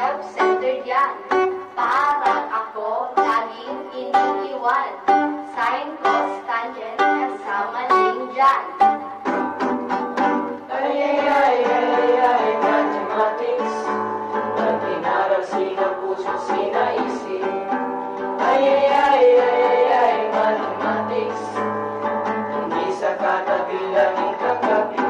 self-centered yan. Parang ako, laging iniiwan. Sine, cos, tangent, kasama din dyan. Ay, mathematics. Pag inaral, sinapuso, sinaisip. Ay, mathematics. Hindi sa katabi lang kakapi.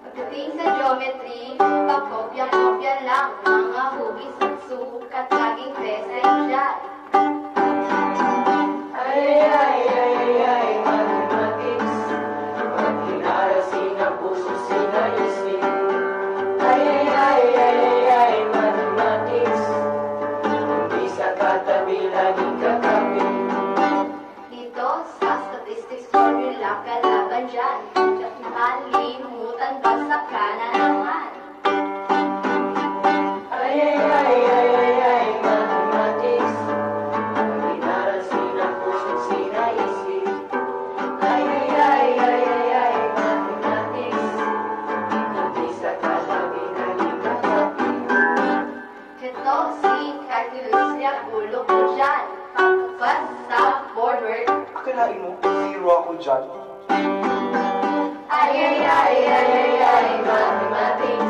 Pagdating sa geometry, pakopya-kopya lang. Mga hugis at sukat, laging present dyan. Ay, mathematics. Pag inaral, sinapuso, sinaisip. Ay, mathematics. Hindi sa katabi laging kakapi. Dito sa statistics formula, kalaban dyan. At nakalimutan, bagsak ka na naman. Ay, mathematics. Pag inaral, sinapuso, sinaisip. Ay, mathematics. Hindi sa katabi laging kakapi. Ito si calculus niya, ulo ko dyan. Pagbukas sa board work. Akalain mo, zero ako dyan. Ay, mathematics.